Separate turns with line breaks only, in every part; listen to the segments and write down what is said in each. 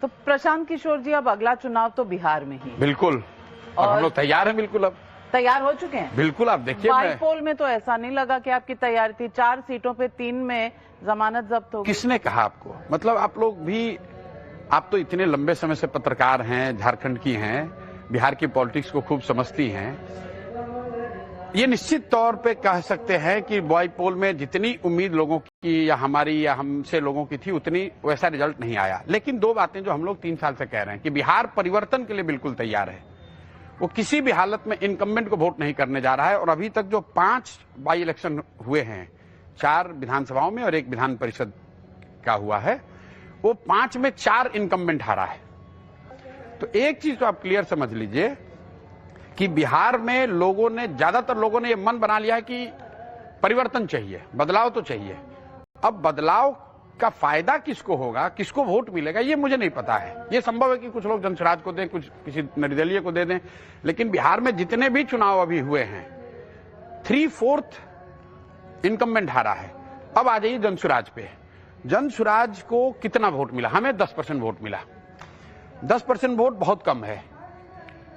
तो प्रशांत किशोर जी, अब अगला चुनाव तो बिहार में ही।
बिल्कुल। और हम लोग तैयार हैं, बिल्कुल अब
तैयार हो चुके हैं।
बिल्कुल। आप देखिए,
बाईपोल में तो ऐसा नहीं लगा कि आपकी तैयारी थी। 4 सीटों पे 3 में जमानत जब्त हो गई।
किसने कहा आपको? मतलब आप लोग भी, आप तो इतने लंबे समय से पत्रकार हैं, झारखंड की हैं, बिहार की पॉलिटिक्स को खूब समझती हैं। ये निश्चित तौर पे कह सकते हैं कि बाईपोल में जितनी उम्मीद लोगों की या हमारी या हमसे लोगों की थी, उतनी वैसा रिजल्ट नहीं आया। लेकिन 2 बातें जो हम लोग 3 साल से कह रहे हैं कि बिहार परिवर्तन के लिए बिल्कुल तैयार है। वो किसी भी हालत में इनकम्बेंट को वोट नहीं करने जा रहा है। और अभी तक जो 5 बाई इलेक्शन हुए हैं, 4 विधानसभाओं में और 1 विधान परिषद का हुआ है, वो 5 में 4 इनकम्बेंट हारा है। तो एक चीज तो आप क्लियर समझ लीजिए कि बिहार में लोगों ने, ज्यादातर लोगों ने ये मन बना लिया है कि परिवर्तन चाहिए, बदलाव तो चाहिए। अब बदलाव का फायदा किसको होगा, किसको वोट मिलेगा, ये मुझे नहीं पता है। ये संभव है कि कुछ लोग जनसुराज को दें, कुछ किसी निर्दलीय को दे दें। लेकिन बिहार में जितने भी चुनाव अभी हुए हैं, 3/4 इनकम्बेंट हारा है। अब आ जाइए जनसुराज पे। जनसुराज को कितना वोट मिला? हमें 10% वोट मिला। 10% वोट बहुत कम है।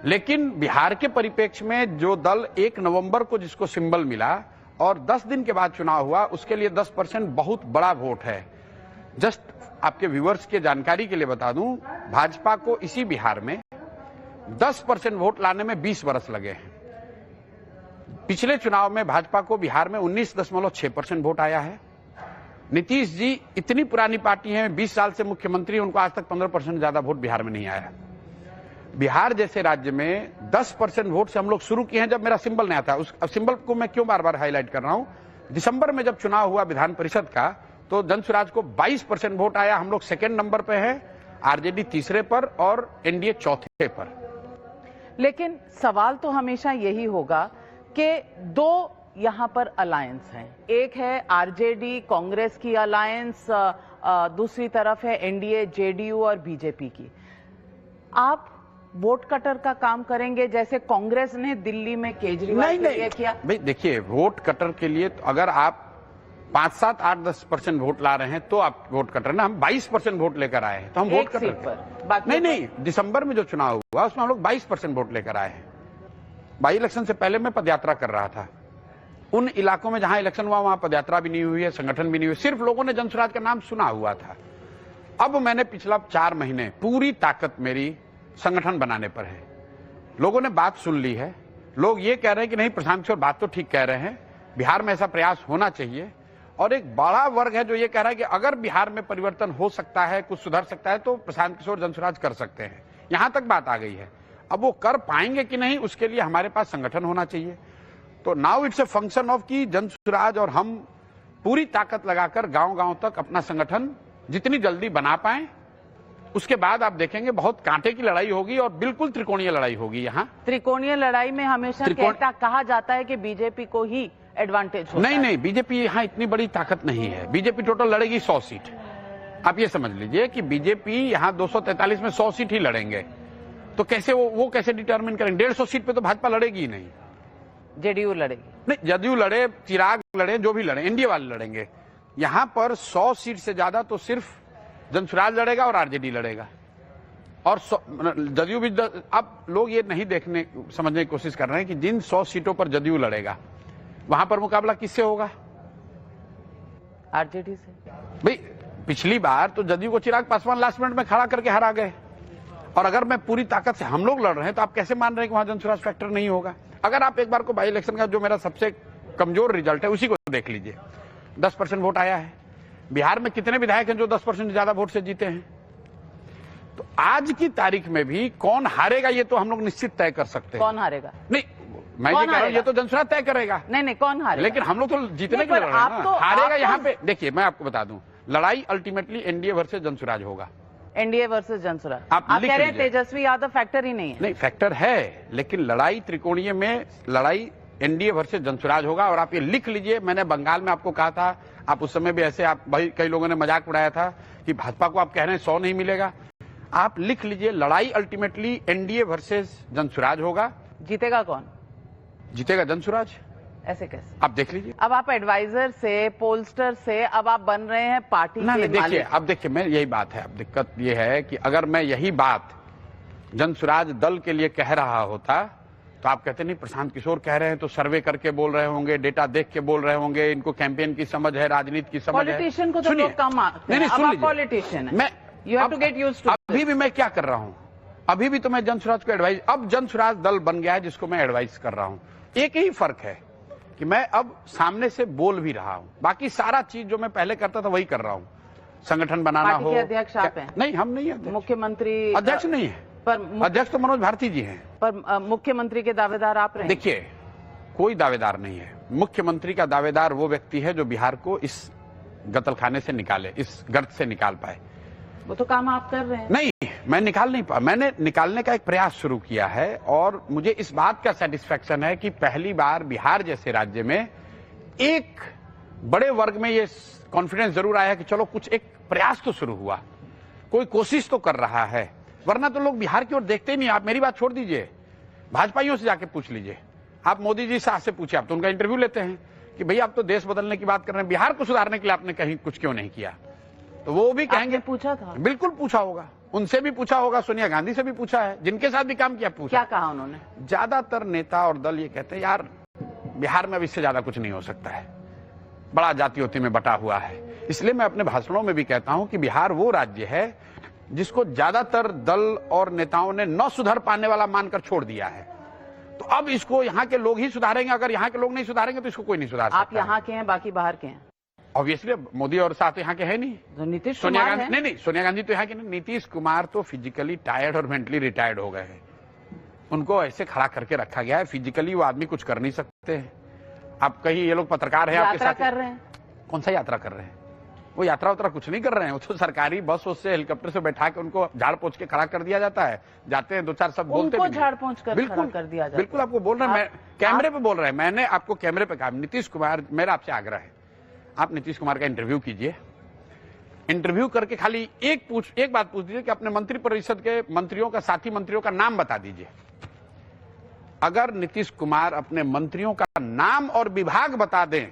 लेकिन बिहार के परिप्रेक्ष्य में जो दल 1 नवंबर को जिसको सिंबल मिला और 10 दिन के बाद चुनाव हुआ, उसके लिए 10% बहुत बड़ा वोट है। जस्ट आपके व्यूअर्स के जानकारी के लिए बता दूं, भाजपा को इसी बिहार में 10% वोट लाने में 20 वर्ष लगे हैं। पिछले चुनाव में भाजपा को बिहार में 19.6% वोट आया है। नीतीश जी इतनी पुरानी पार्टी है, 20 साल से मुख्यमंत्री, उनको आज तक 15% ज्यादा वोट बिहार में नहीं आया। बिहार जैसे राज्य में 10% वोट से हम लोग शुरू किए हैं जब मेरा सिंबल नहीं आता। अब सिंबल को मैं क्यों बार बार हाईलाइट कर रहा हूं? दिसंबर में जब चुनाव हुआ विधान परिषद का, तो जनसुराज को 22% वोट आया। हम लोग 2nd नंबर पे हैं, आरजेडी 3रे पर और एनडीए 4थे पर।
लेकिन सवाल तो हमेशा यही होगा कि 2 यहां पर अलायंस हैं। एक है आरजेडी कांग्रेस की अलायंस, दूसरी तरफ है एनडीए जेडीयू और बीजेपी की। आप वोट कटर का काम करेंगे जैसे कांग्रेस ने दिल्ली में केजरीवाल के लिए किया?
भाई देखिए, वोट कटर के लिए तो अगर आप 5, 7, 8, 10% वोट ला रहे हैं तो आप वोट कटर ना। हम 22% वोट लेकर आए हैं तो हम वोट कटर पर। नहीं, दिसंबर में जो चुनाव हुआ उसमें हम लोग 22% वोट लेकर आए हैं। बाई इलेक्शन से पहले मैं पदयात्रा कर रहा था। उन इलाकों में जहां इलेक्शन हुआ वहां पदयात्रा भी नहीं हुई है, संगठन भी नहीं हुई, सिर्फ लोगों ने जनसुराज का नाम सुना हुआ था। अब मैंने पिछला 4 महीने पूरी ताकत मेरी संगठन बनाने पर है। लोगों ने बात सुन ली है। लोग ये कह रहे हैं कि नहीं, प्रशांत किशोर बात तो ठीक कह रहे हैं, बिहार में ऐसा प्रयास होना चाहिए। और एक बड़ा वर्ग है जो ये कह रहा है कि अगर बिहार में परिवर्तन हो सकता है, कुछ सुधर सकता है, तो प्रशांत किशोर जनसुराज कर सकते हैं। यहां तक बात आ गई है। अब वो कर पाएंगे कि नहीं, उसके लिए हमारे पास संगठन होना चाहिए। तो now it's a function of कि जनसुराज और हम पूरी ताकत लगाकर गांव-गांव तक अपना संगठन जितनी जल्दी बना पाएं। उसके बाद आप देखेंगे बहुत कांटे की लड़ाई होगी और बिल्कुल त्रिकोणीय लड़ाई होगी। यहाँ त्रिकोणीय
लड़ाई में हमेशा कहा जाता है कि बीजेपी को ही एडवांटेज होता है।
नहीं, बीजेपी यहाँ इतनी बड़ी ताकत नहीं है। बीजेपी टोटल लड़ेगी 100 सीट। आप ये समझ लीजिए कि बीजेपी यहाँ 243 में 100 सीट ही लड़ेंगे। तो कैसे वो कैसे डिटर्मिन करेंगे? 150 सीट पे तो भाजपा लड़ेगी ही नहीं।
जेडीयू लड़ेगी?
नहीं, जदयू लड़े, चिराग लड़े, जो भी लड़े, एनडीए वाले लड़ेंगे। यहाँ पर 100 सीट से ज्यादा तो सिर्फ जनसुराज लड़ेगा और आरजेडी लड़ेगा। और जदयू भी। अब लोग ये नहीं समझने की कोशिश कर रहे हैं कि जिन 100 सीटों पर जदयू लड़ेगा, वहां पर मुकाबला किससे होगा?
आरजेडी से।
भाई पिछली बार तो जदयू को चिराग पासवान लास्ट मिनट में खड़ा करके हरा गए। और अगर मैं पूरी ताकत से हम लोग लड़ रहे हैं तो आप कैसे मान रहे हैं कि वहां जनसुराज फैक्टर नहीं होगा? अगर आप एक बार को बाई इलेक्शन का जो मेरा सबसे कमजोर रिजल्ट है उसी को देख लीजिए, 10% वोट आया है। बिहार में कितने विधायक हैं जो 10% ज्यादा वोट से जीते हैं? तो आज की तारीख में भी कौन हारेगा ये तो हम लोग निश्चित तय कर सकते हैं।
कौन हारेगा?
नहीं, मैं ये कह रहा हूं, ये तो जनसुराज तय करेगा।
नहीं, कौन हारेगा?
लेकिन हम लोग तो जीतने के लिए लड़ रहे हैं ना। हारेगा यहाँ पे देखिए, मैं आपको बता दूं, लड़ाई अल्टीमेटली एनडीए वर्सेस जनसुराज होगा।
NDA versus Jan Suraaj. आप कह रहे हैं तेजस्वी यादव फैक्टर ही नहीं है?
नहीं, फैक्टर है, लेकिन लड़ाई त्रिकोणीय में लड़ाई एनडीए वर्सेस जनसुराज होगा। और आप ये लिख लीजिए, मैंने बंगाल में आपको कहा था, आप उस समय भी ऐसे कई लोगों ने मजाक उड़ाया था कि भाजपा को आप कह रहे हैं 100 नहीं मिलेगा। आप लिख लीजिए, लड़ाई अल्टीमेटली एनडीए वर्सेस जनसुराज होगा।
जीतेगा कौन?
जीतेगा जनसुराज।
ऐसे कैसे?
आप देख लीजिए।
अब आप एडवाइजर से, पोलस्टर से, अब आप बन रहे हैं पार्टी के
देखिए,
मालिक।
अब देखिए, मैं यही बात है, अब दिक्कत ये है कि अगर मैं यही बात जनसुराज दल के लिए कह रहा होता तो आप कहते नहीं प्रशांत किशोर कह रहे हैं तो सर्वे करके बोल रहे होंगे, डेटा देख के बोल रहे होंगे, इनको कैंपेन की समझ है, राजनीति की समझ है।
पॉलिटिशियन को तो
सुनिए,
लोग कम आते हैं।
नहीं,
अब
सुन
आप
लीजिए।
पॉलिटिशियन है।
मैं
you have to get used to.
अभी भी मैं क्या कर रहा हूं, अभी भी तो मैं जनसुराज को एडवाइस, अब जनसुराज दल बन गया है जिसको मैं एडवाइस कर रहा हूं। एक ही फर्क है कि मैं अब सामने से बोल भी रहा हूं, बाकी सारा चीज जो मैं पहले करता था वही कर रहा हूं। संगठन बनाना
पार्टी
हो।
के अध्यक्ष आप हैं?
नहीं, हम नहीं है।
मुख्यमंत्री
अध्यक्ष नहीं है, अध्यक्ष तो मनोज भारती जी हैं।
पर मुख्यमंत्री के दावेदार आप रहे।
देखिए, कोई दावेदार नहीं है। मुख्यमंत्री का दावेदार वो व्यक्ति है जो बिहार को इस गतलखाने से निकाले, इस गर्त से निकाल पाए।
वो तो काम आप कर रहे हैं।
नहीं, मैं निकाल नहीं पा, मैंने निकालने का एक प्रयास शुरू किया है और मुझे इस बात का सेटिस्फेक्शन है कि पहली बार बिहार जैसे राज्य में एक बड़े वर्ग में ये कॉन्फिडेंस जरूर आया कि चलो कुछ एक प्रयास तो शुरू हुआ, कोई कोशिश तो कर रहा है। वरना तो लोग बिहार की ओर देखते ही नहीं। आप मेरी बात छोड़ दीजिए, भाजपाइयों से जाके पूछ लीजिए, आप मोदी जी शाह से पूछिए, आप तो उनका इंटरव्यू लेते हैं कि भैया आप तो देश बदलने की बात कर रहे हैं, बिहार को सुधारने के लिए आपने कहीं कुछ क्यों नहीं किया? तो वो भी कहेंगे
पूछा था।
बिल्कुल पूछा होगा, उनसे भी पूछा होगा, सोनिया गांधी से भी पूछा है, जिनके साथ भी काम किया पूछा।
क्या कहा उन्होंने?
ज्यादातर नेता और दल ये कहते हैं यार बिहार में अब इससे ज्यादा कुछ नहीं हो सकता है, बड़ा जातियों में बटा हुआ है। इसलिए मैं अपने भाषणों में भी कहता हूं कि बिहार वो राज्य है जिसको ज्यादातर दल और नेताओं ने न सुधर पाने वाला मानकर छोड़ दिया है। तो अब इसको यहाँ के लोग ही सुधारेंगे, अगर यहाँ के लोग नहीं सुधारेंगे तो इसको कोई नहीं सुधार सकता।
आप यहाँ के हैं, बाकी बाहर के हैं।
ऑब्वियसली मोदी और साथ यहाँ के हैं नहीं।
तो नीतीश
सोनिया
कुमार
गांधी नहीं, सोनिया गांधी तो यहाँ की नहीं। नीतीश कुमार तो फिजिकली टायर्ड और मेंटली रिटायर्ड हो गए हैं, उनको ऐसे खड़ा करके रखा गया है। फिजिकली वो आदमी कुछ कर नहीं सकते हैं। आप कहीं, ये लोग पत्रकार हैं आपके साथ,
कर रहे हैं।
कौन सा यात्रा कर रहे हैं? वो यात्रा उतरा कुछ नहीं कर रहे हैं, वो तो सरकारी बस उससे हेलीकॉप्टर से बैठा के उनको झाड़ पोंछ के खड़ा कर दिया जाता है, जाते हैं दो चार शब्द बोलते
उनको झाड़ पोंछ कर खड़ा कर दिया जाता है।
बिल्कुल आपको बोल रहे हैं, मैं कैमरे पे बोल रहे हैं, मैंने आपको कैमरे पे कहा। नीतीश कुमार, मेरा आपसे आग्रह है, आप नीतीश कुमार का इंटरव्यू कीजिए। इंटरव्यू करके खाली एक बात पूछ दीजिए कि अपने मंत्रिपरिषद के मंत्रियों का, साथी मंत्रियों का नाम बता दीजिए। अगर नीतीश कुमार अपने मंत्रियों का नाम और विभाग बता दें,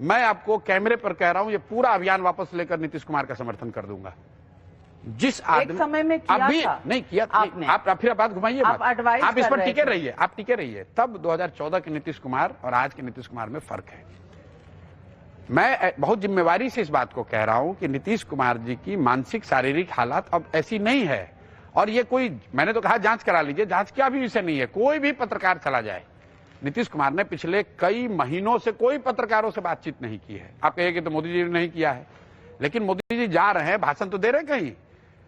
मैं आपको कैमरे पर कह रहा हूं, ये पूरा अभियान वापस लेकर नीतीश कुमार का समर्थन कर दूंगा। जिस आदमी
एक समय में किया
अभी
था।
नहीं किया
आपने।
आप फिर बात घुमाइए, आप इस पर टिके रहिए, आप टिके रहिए। तब 2014 के नीतीश कुमार और आज के नीतीश कुमार में फर्क है। मैं बहुत जिम्मेवारी से इस बात को कह रहा हूं कि नीतीश कुमार जी की मानसिक शारीरिक हालत अब ऐसी नहीं है। और ये कोई, मैंने तो कहा जांच करा लीजिए, जांच क्या भी विषय नहीं है। कोई भी पत्रकार चला जाए, नीतीश कुमार ने पिछले कई महीनों से कोई पत्रकारों से बातचीत नहीं की है। आप कहिए कि तो मोदी जी ने नहीं किया है, लेकिन मोदी जी जा रहे हैं, भाषण तो दे रहे हैं कहीं।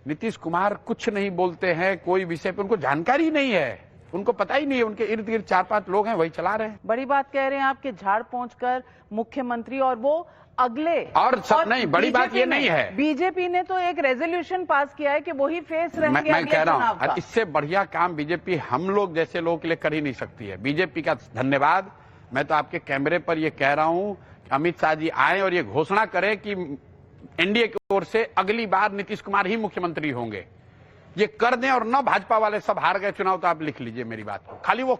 नीतीश कुमार कुछ नहीं बोलते हैं, कोई विषय पे उनको जानकारी नहीं है, उनको पता ही नहीं है। उनके इर्द गिर्द 4-5 लोग हैं, वही चला रहे हैं।
बड़ी बात कह रहे हैं आपके, झाड़ पोंछ कर मुख्यमंत्री, और वो अगले
और सब नहीं, बड़ी बात ये नहीं है।
बीजेपी ने तो एक रेजोल्यूशन पास किया है कि वही फेस रहेंगे।
मैं कह रहा हूं, इससे बढ़िया काम बीजेपी हम लोग जैसे लोगों के लिए कर ही नहीं सकती है। बीजेपी का धन्यवाद। मैं तो आपके कैमरे पर ये कह रहा हूं कि अमित शाह जी आए और ये घोषणा करें कि एनडीए की ओर से अगली बार नीतीश कुमार ही मुख्यमंत्री होंगे। ये कर दें और न भाजपा वाले सब हार गए चुनाव, तो आप लिख लीजिए मेरी बात को। खाली वो